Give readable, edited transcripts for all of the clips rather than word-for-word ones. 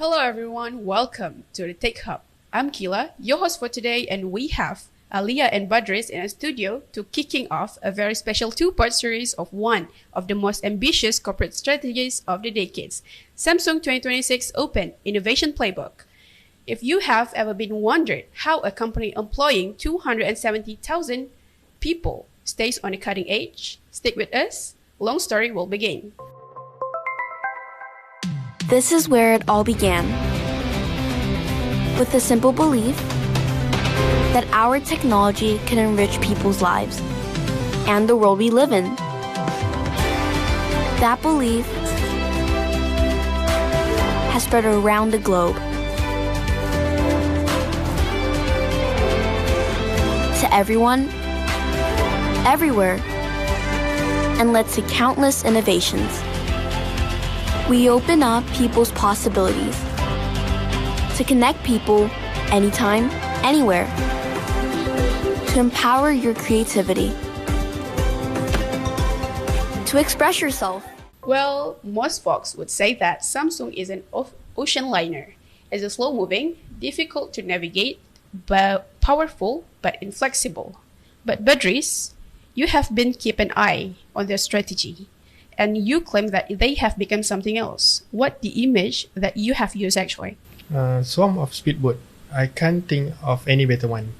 Hello everyone, welcome to the Tech Hub. I'm Kila, your host for today, and we have Alia and Badris in our studio to kicking off a very special two-part series of one of the most ambitious corporate strategies of the decades, Samsung 2026 Open Innovation Playbook. If you have ever been wondered how a company employing 270,000 people stays on the cutting edge, stick with us. Long story will begin. This is where it all began, with the simple belief that our technology can enrich people's lives and the world we live in. That belief has spread around the globe to everyone, everywhere, and led to countless innovations. We open up people's possibilities to connect people anytime, anywhere, to empower your creativity, to express yourself. Well, most folks would say that Samsung is an ocean liner. It's a slow-moving, difficult to navigate, but powerful but inflexible. But Badris, you have been keep an eye on their strategy. And you claim that they have become something else. What the image that you have used actually? Swarm of speedboat. I can't think of any better one.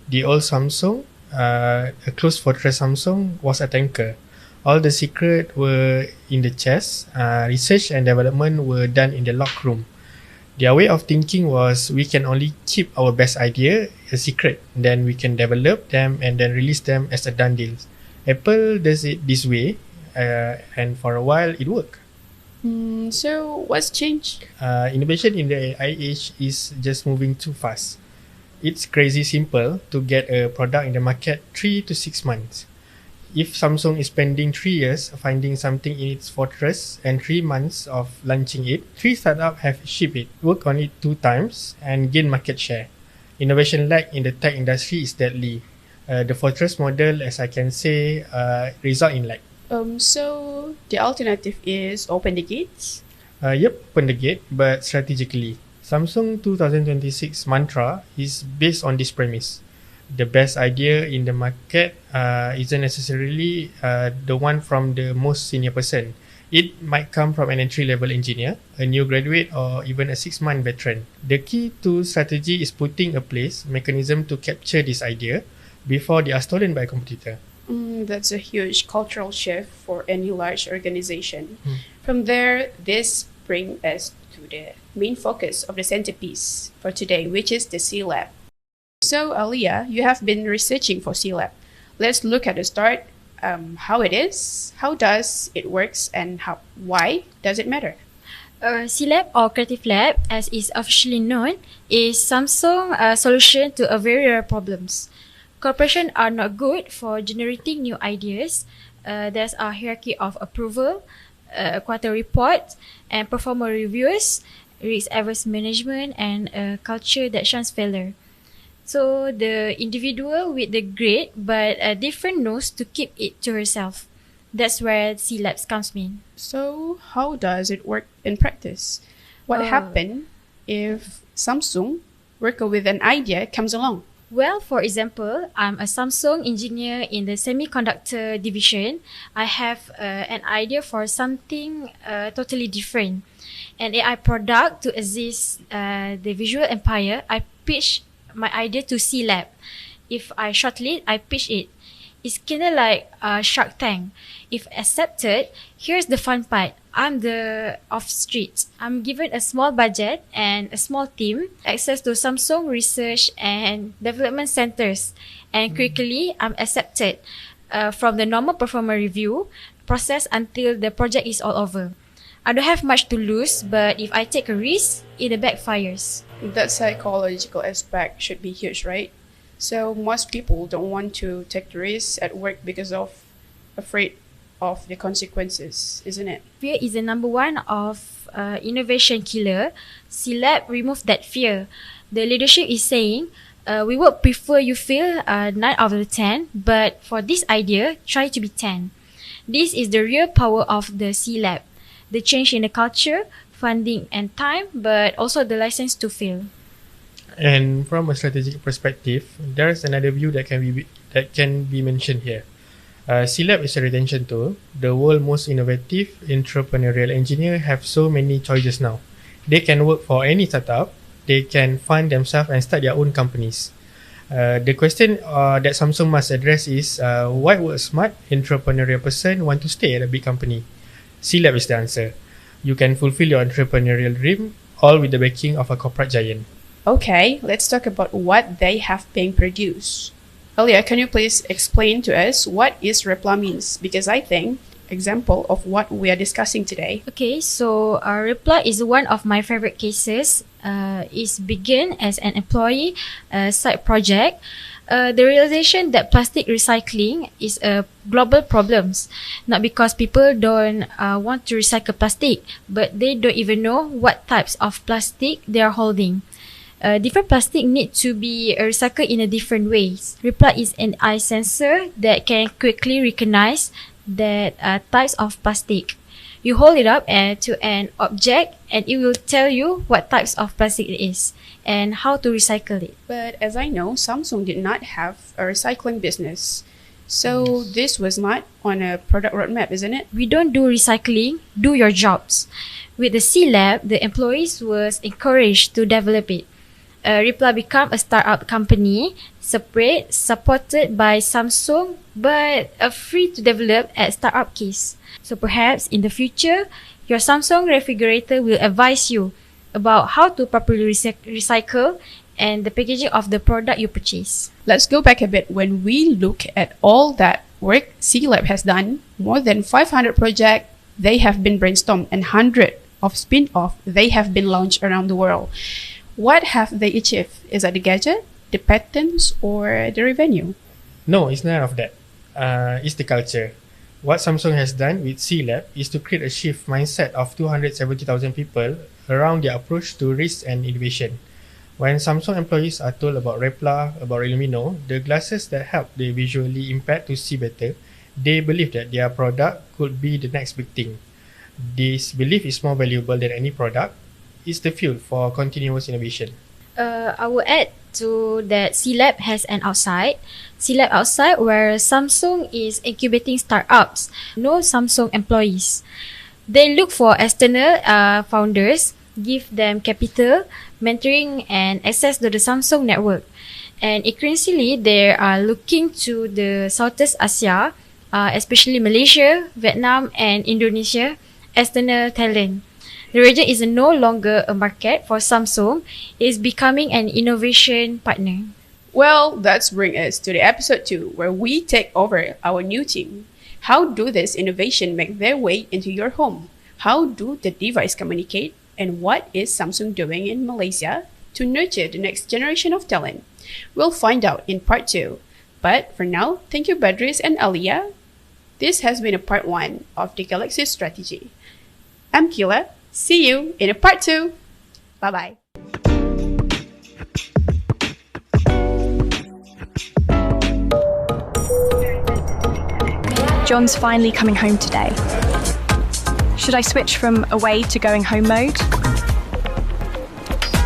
The old Samsung, a closed fortress Samsung, was a tanker. All the secrets were in the chest. Research and development were done in the lock room. Their way of thinking was we can only keep our best idea a secret. Then we can develop them and then release them as a done deal. Apple does it this way. And for a while it worked. So what's changed? Innovation in the AI age is just moving too fast. It's crazy simple to get a product in the market 3 to 6 months. If Samsung is spending 3 years finding something in its fortress and 3 months of launching it, 3 startups have shipped it, worked on it 2 times and gained market share. Innovation lag in the tech industry is deadly. The fortress model, as I can say, result in lag. So the alternative is open the gates? Yep, open the gate, but strategically. Samsung 2026 mantra is based on this premise. The best idea in the market isn't necessarily the one from the most senior person. It might come from an entry-level engineer, a new graduate, or even a 6-month veteran. The key to strategy is putting a place mechanism to capture this idea before they are stolen by a competitor. That's a huge cultural shift for any large organization. From there, this brings us to the main focus of the centerpiece for today, which is the C-Lab. So, Alia, you have been researching for C-Lab. Let's look at the start, how it is, how does it works, and why does it matter? C-Lab or Creative Lab, as is officially known, is Samsung's solution to a very rare problems. Corporations are not good for generating new ideas. There's a hierarchy of approval, quarter report, and performer reviews, risk-averse management, and a culture that shuns failure. So the individual with the great but different knows to keep it to herself. That's where C-Labs comes in. So how does it work in practice? What happens if Samsung worker with an idea comes along? Well, for example, I'm a Samsung engineer in the semiconductor division. I have an idea for something totally different. An AI product to assist the visual empire. I pitch my idea to C-Lab. If I shortlist, I pitch it. It's kind of like Shark Tank. If accepted, here's the fun part. I'm the off-street. I'm given a small budget and a small team, access to Samsung research and development centers. And quickly, I'm accepted from the normal performer review process until the project is all over. I don't have much to lose, but if I take a risk, it backfires. That psychological aspect should be huge, right? So most people don't want to take the risk at work because of afraid of the consequences, isn't it? Fear is the number one of innovation killer. C-Lab remove that fear. The leadership is saying, we would prefer you fail 9 out of 10, but for this idea, try to be 10. This is the real power of the C-Lab. The change in the culture funding and time, but also the license to fail. And from a strategic perspective, there is another view that can be mentioned here. C-Lab is a retention tool. The world's most innovative entrepreneurial engineer have so many choices now. They can work for any startup. They can fund themselves and start their own companies. The question that Samsung must address is why would a smart entrepreneurial person want to stay at a big company? C-Lab is the answer. You can fulfill your entrepreneurial dream all with the backing of a corporate giant. Okay, let's talk about what they have been produced. Alia, can you please explain to us what is Repla means? Because I think example of what we are discussing today. Okay, so Repla is one of my favorite cases. It began as an employee side project. The realization that plastic recycling is a global problem, not because people don't want to recycle plastic, but they don't even know what types of plastic they are holding. Different plastic need to be recycled in a different ways. Repla is an eye sensor that can quickly recognize that types of plastic. You hold it up to an object and it will tell you what types of plastic it is and how to recycle it. But as I know, Samsung did not have a recycling business. So this was not on a product roadmap, isn't it? We don't do recycling, do your jobs. With the C-Lab, the employees was encouraged to develop it. Repla became a startup company, separate, supported by Samsung, but free to develop at startup case. So perhaps in the future, your Samsung refrigerator will advise you about how to properly recycle and the packaging of the product you purchase. Let's go back a bit. When we look at all that work C-Lab has done, more than 500 projects they have been brainstormed and 100 of spin-off they have been launched around the world. What have they achieved? Is that the gadget, the patents, or the revenue? No, it's none of that. It's the culture. What Samsung has done with C-Lab is to create a shift mindset of 270,000 people around their approach to risk and innovation. When Samsung employees are told about Repla, about Illumino, the glasses that help the visually impaired to see better, they believe that their product could be the next big thing. This belief is more valuable than any product. It's the fuel for continuous innovation. I will add to that C-Lab has an outside. C-Lab outside where Samsung is incubating startups. No Samsung employees. They look for external founders, give them capital, mentoring and access to the Samsung network. And increasingly, they are looking to the Southeast Asia, especially Malaysia, Vietnam and Indonesia, external talent. The region is no longer a market for Samsung. It is becoming an innovation partner. Well, that's bring us to the episode 2 where we take over our new team. How do this innovation make their way into your home? How do the device communicate? And what is Samsung doing in Malaysia to nurture the next generation of talent? We'll find out in part 2. But for now, thank you Badris and Alia. This has been a part 1 of the Galaxy strategy. I'm Kila. See you in a part 2. Bye-bye. John's finally coming home today. Should I switch from away to going home mode?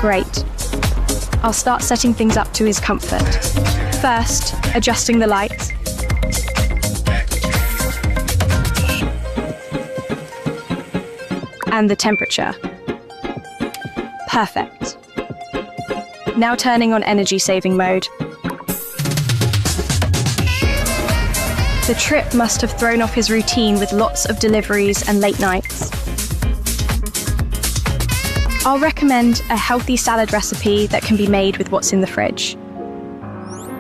Great. I'll start setting things up to his comfort. First, adjusting the lights. And the temperature. Perfect. Now turning on energy saving mode. The trip must have thrown off his routine with lots of deliveries and late nights. I'll recommend a healthy salad recipe that can be made with what's in the fridge.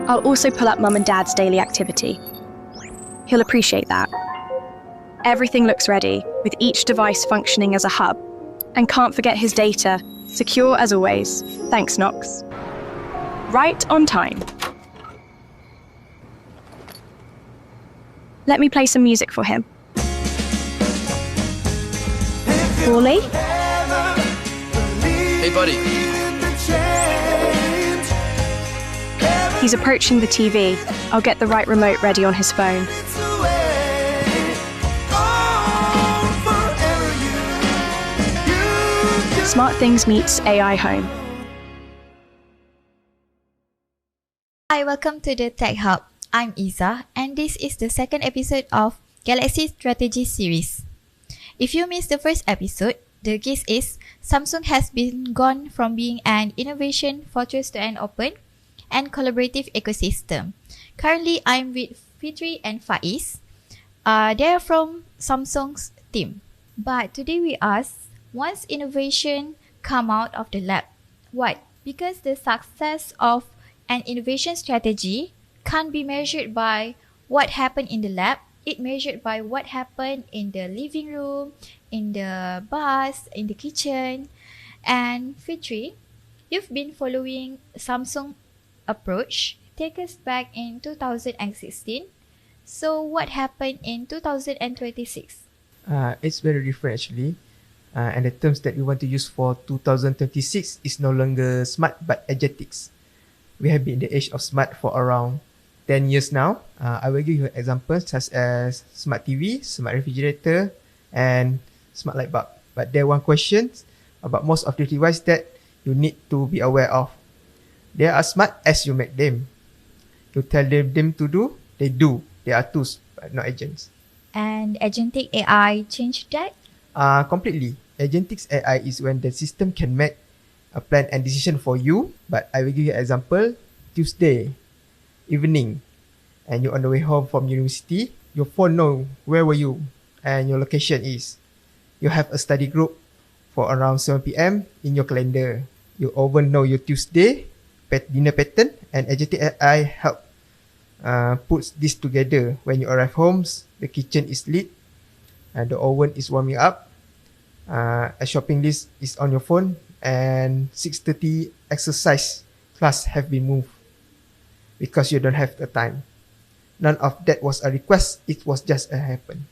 I'll also pull up Mum and Dad's daily activity. He'll appreciate that. Everything looks ready, with each device functioning as a hub. And can't forget his data, secure as always. Thanks, Knox. Right on time. Let me play some music for him. Wally? Hey, buddy. He's approaching the TV. I'll get the right remote ready on his phone. Smart Things meets AI Home. Hi, welcome to the Tech Hub. I'm Iza, and this is the second episode of Galaxy Strategy Series. If you missed the first episode, the gist is Samsung has been gone from being an innovation fortress to an open and collaborative ecosystem. Currently, I'm with Fitri and Faiz. They are from Samsung's team. But today we ask, once innovation come out of the lab, what? Because the success of an innovation strategy can't be measured by what happened in the lab. It measured by what happened in the living room, in the bus, in the kitchen. And Fitri, you've been following Samsung approach. Take us back in 2016. So what happened in 2026? It's very different actually. And the terms that we want to use for 2026 is no longer smart but agentics. We have been in the age of smart for around 10 years now. I will give you examples such as smart TV, smart refrigerator, and smart light bulb. But there are one question about most of the devices that you need to be aware of. They are smart as you make them. You tell them to do, they do. They are tools, but not agents. And agentic AI changed that? Completely. Agentics AI is when the system can make a plan and decision for you. But I will give you an example. Tuesday evening, and you're on the way home from university, your phone know where were you and your location is. You have a study group for around 7 p.m. in your calendar. You even know your Tuesday dinner pattern, and agentic AI help puts this together. When you arrive home, the kitchen is lit, and the oven is warming up. A shopping list is on your phone, and 6:30 exercise class have been moved because you don't have the time. None of that was a request, it was just a happen.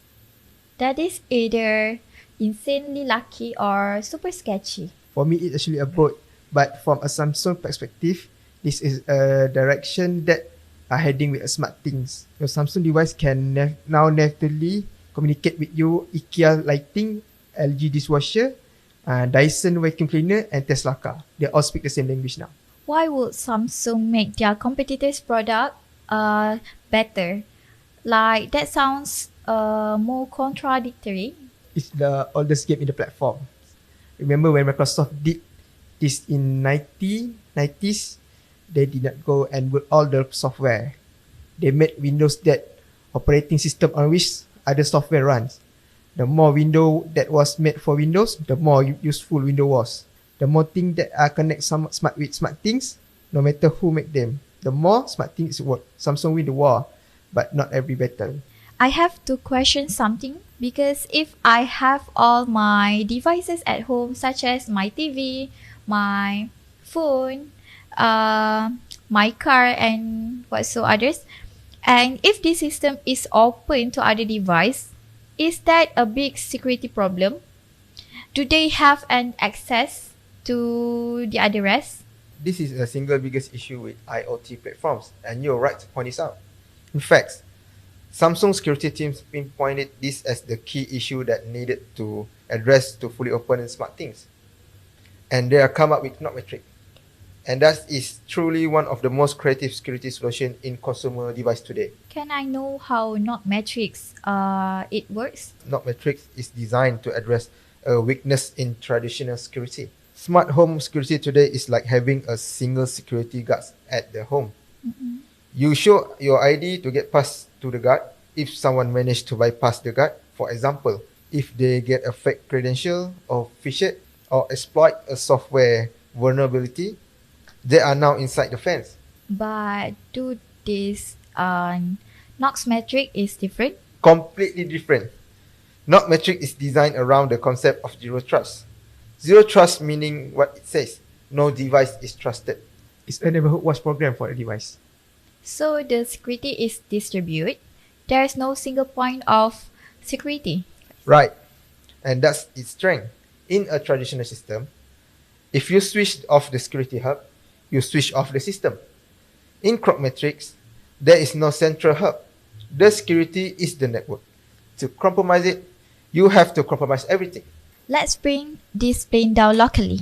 That is either insanely lucky or super sketchy. For me, it's actually a both. But from a Samsung perspective, this is a direction that are heading with smart things. Your Samsung device can now natively communicate with you. IKEA lighting, LG dishwasher, Dyson vacuum cleaner, and Tesla car. They all speak the same language now. Why would Samsung make their competitors' product better? Like, that sounds more contradictory. It's the oldest game in the platform. Remember when Microsoft did this in 90s? They did not go and build all the software. They made Windows that operating system on which other software runs. The more window that was made for Windows, the more useful Windows was. The more things that are connect smart with smart things, no matter who make them, the more smart things work. Samsung win the war, but not every battle. I have to question something, because if I have all my devices at home, such as my TV, my phone, my car, and whatso others, and if this system is open to other device, is that a big security problem? Do they have an access to the other rest? This is the single biggest issue with IoT platforms, and you're right to point this out. In fact, Samsung security teams pinpointed this as the key issue that needed to address to fully open and smart things. And they are come up with Knock Metric. And that is truly one of the most creative security solutions in consumer device today. Can I know how Knock Metrics it works? Knock Metric is designed to address a weakness in traditional security. Smart home security today is like having a single security guard at the home. Mm-hmm. You show your ID to get past to the guard. If someone managed to bypass the guard, for example, if they get a fake credential or phish it or exploit a software vulnerability, they are now inside the fence. But do this Knox metric is different? Completely different. Knock metric is designed around the concept of zero trust. Zero trust meaning what it says. No device is trusted. It's a neighborhood watch program for a device. So the security is distributed. There is no single point of security. Right. And that's its strength. In a traditional system, if you switch off the security hub, you switch off the system. In Knock Metrics, there is no central hub. The security is the network. To compromise it, you have to compromise everything. Let's bring this plane down locally.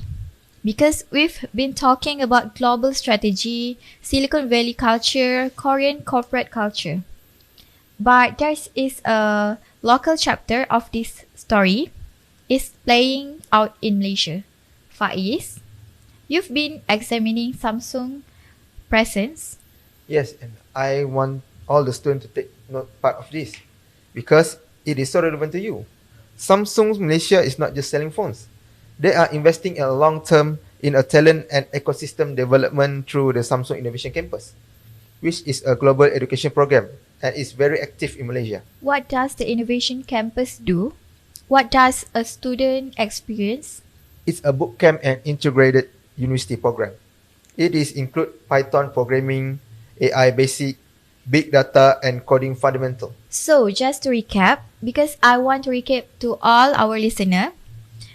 Because we've been talking about global strategy, Silicon Valley culture, Korean corporate culture. But there is a local chapter of this story is playing out in Malaysia. Faiz, you've been examining Samsung presence. Yes, and I want all the students to take note part of this because it is so relevant to you. Samsung Malaysia is not just selling phones. They are investing in a long term in a talent and ecosystem development through the Samsung Innovation Campus, which is a global education program and is very active in Malaysia. What does the Innovation Campus do? What does a student experience? It's a bootcamp and integrated university program. It is include Python programming, AI basic, big data and coding fundamental. So just to recap, because I want to recap to all our listener,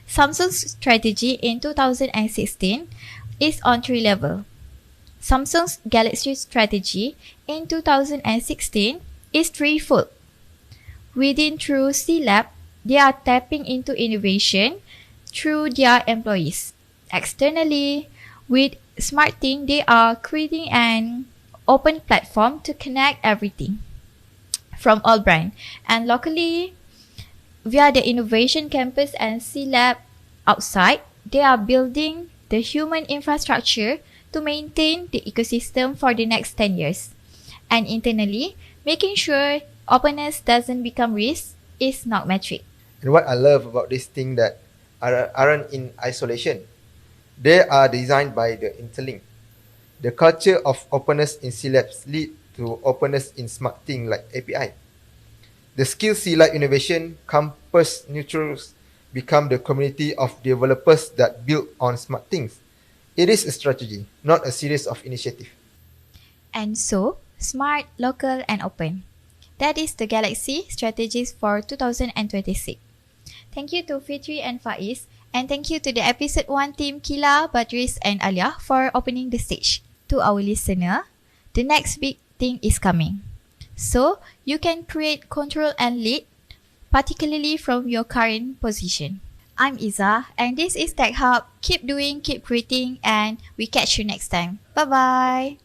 Samsung's strategy in 2016 is on 3 levels. Samsung's Galaxy strategy in 2016 is threefold. Within through C-Lab, they are tapping into innovation through their employees. Externally, with SmartThing, they are creating an open platform to connect everything from all brands. And locally, via the Innovation Campus and C-Lab outside, they are building the human infrastructure to maintain the ecosystem for the next 10 years. And internally, making sure openness doesn't become risk is not metric. And what I love about this thing that aren't in isolation. They are designed by the interlink. The culture of openness in C-Labs lead to openness in SmartThing like API. The skill C-Lab innovation campus neutrals become the community of developers that build on smart things. It is a strategy, not a series of initiatives. And so, smart, local, and open. That is the Galaxy strategies for 2026. Thank you to Fitri and Faiz, and thank you to the episode 1 team Kila, Badris, and Alia for opening the stage. To our listener, the next big thing is coming. So, you can create, control, and lead, particularly from your current position. I'm Iza, and this is Tech Hub. Keep doing, keep creating, and we catch you next time. Bye-bye.